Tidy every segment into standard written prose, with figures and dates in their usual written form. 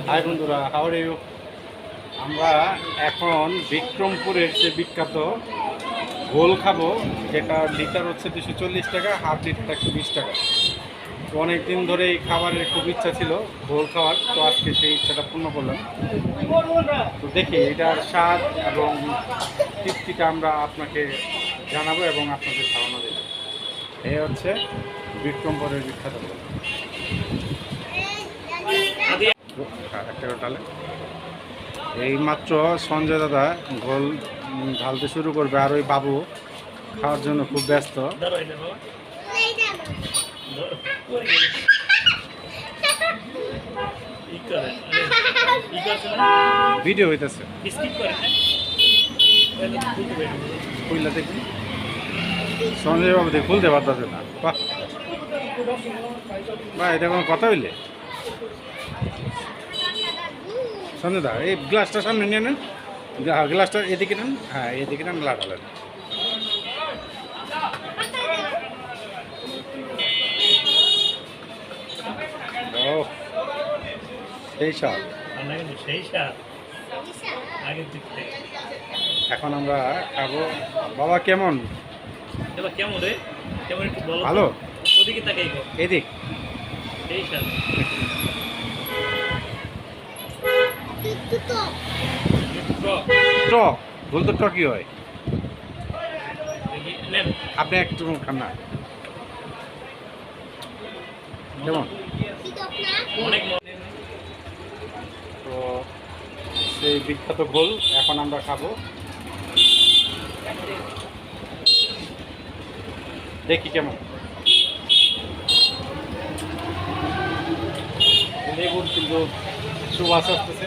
High বন্ধুরা, how are you? আমরা এখন বিক্রমপুরের যে বিখ্যাত গোল খাবো, যেটা লিটার হচ্ছে 240 টাকা, হাফ লিটার 120 টাকা। তো অনেক দিন ধরে এই খাবারের খুব ইচ্ছা ছিল গোল খাওয়ার, তো আজকে সেই ইচ্ছাটা পূর্ণ করলাম। তো দেখি এটার স্বাদ এবং তৃপ্তিটা আমরা আপনাকে জানাবো এবং আপনাদের খাওয়ানো দেবো। এই হচ্ছে বিক্রমপুরের বিখ্যাত গোল। একটা ডালে এই মাত্র সঞ্জয় দাদা গোল ঢালতে শুরু করবে, আর ওই বাবু খাওয়ার জন্য খুব ব্যস্ত। ভিডিও হইতেছে, খুললে দেখি সঞ্জয় বাবু দেখি খুলতে পারতেছে না। বাহ, এটা কোনো কথা হইলে? সঞ্জয় দা, এই গ্লাসটা সামনে নিয়ে নেন, গ্লাসটা এদিকে নেন, হ্যাঁ এদিকে নেন, গ্লাস ঢালেন। ও সেই স্বাদ, এখন আমরা খাবো। বাবা কেমন? ভালো, এদিক টক বলতো টকই হয়। আপনি একটু খান না, কেমন? তো সেই বিখ্যাত গোল এখন আমরা খাবো, দেখি কেমন। লেবুর কিন্তু সুবাস আসতেছে,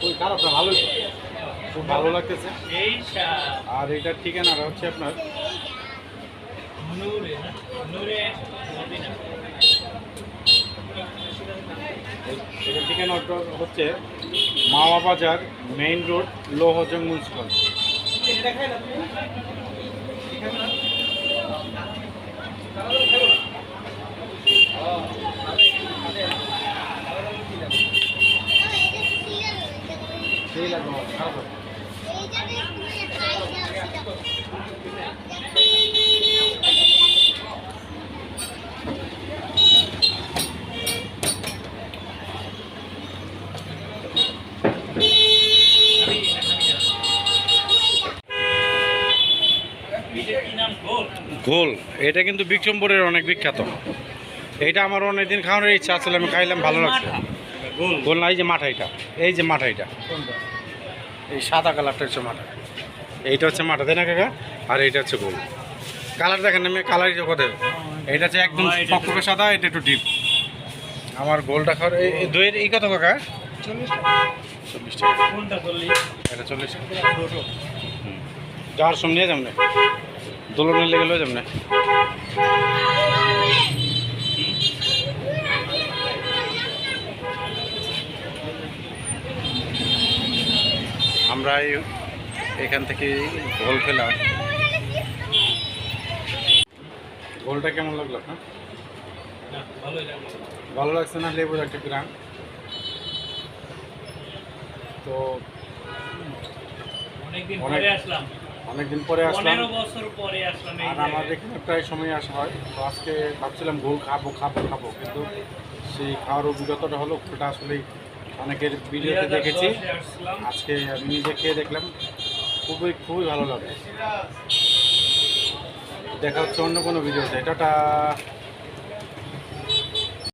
ওই খারাপটা ভালোই, খুব ভালো লাগতেছে। আর এটার ঠিকানাটা হচ্ছে আপনার এটার ঠিকানাটা হচ্ছে মাওয়া বাজার মেইন রোড, লৌহজঙ্গলগঞ্জ। সেই লাগবে খারাপ। গোল এটা কিন্তু বিক্রমপুরের অনেক বিখ্যাত। এইটা আমার অনেকদিন খাওয়ানোর ইচ্ছা আসলে, আমি খাইলাম, ভালো লাগছে। গোল না, এই যে মাঠাইটা, এই যে মাঠাইটা, এই সাদা কালারটা হচ্ছে মাঠা, এইটা হচ্ছে মাঠা, তাই না কাকা? আর এইটা হচ্ছে গোল। কালার দেখেন, আমি কালারই কথা, এইটা হচ্ছে একদম ফকফকে সাদা, এটা একটু ডিপ। আমার গোলটা খাওয়ার এই দইয়ের এই কত কাকা? 40 টাকা। এটা 40 টাকা। যাওয়ার সময় নিয়ে যাবেন, দোলনের লেগে লয়ে যাবেন না। আমরা এখান থেকে গোল খেলাম। গোলটা কেমন লাগলো? হ্যাঁ ভালো লাগছে না? লেবুর একটা গ্রাম। তো অনেকদিন পরে আসলাম, আর আমার এখানে প্রায় সময় আসা হয়। তো আজকে ভাবছিলাম গোল খাবো, কিন্তু সেই খাওয়ার অভিজ্ঞতাটা হলো ওটা আসলেই অনেকের ভিডিওতে দেখেছি, আজকে আমি নিজে খেয়ে দেখলাম, খুবই ভালো লাগে। দেখা হচ্ছে অন্য কোনো ভিডিওতে। এটা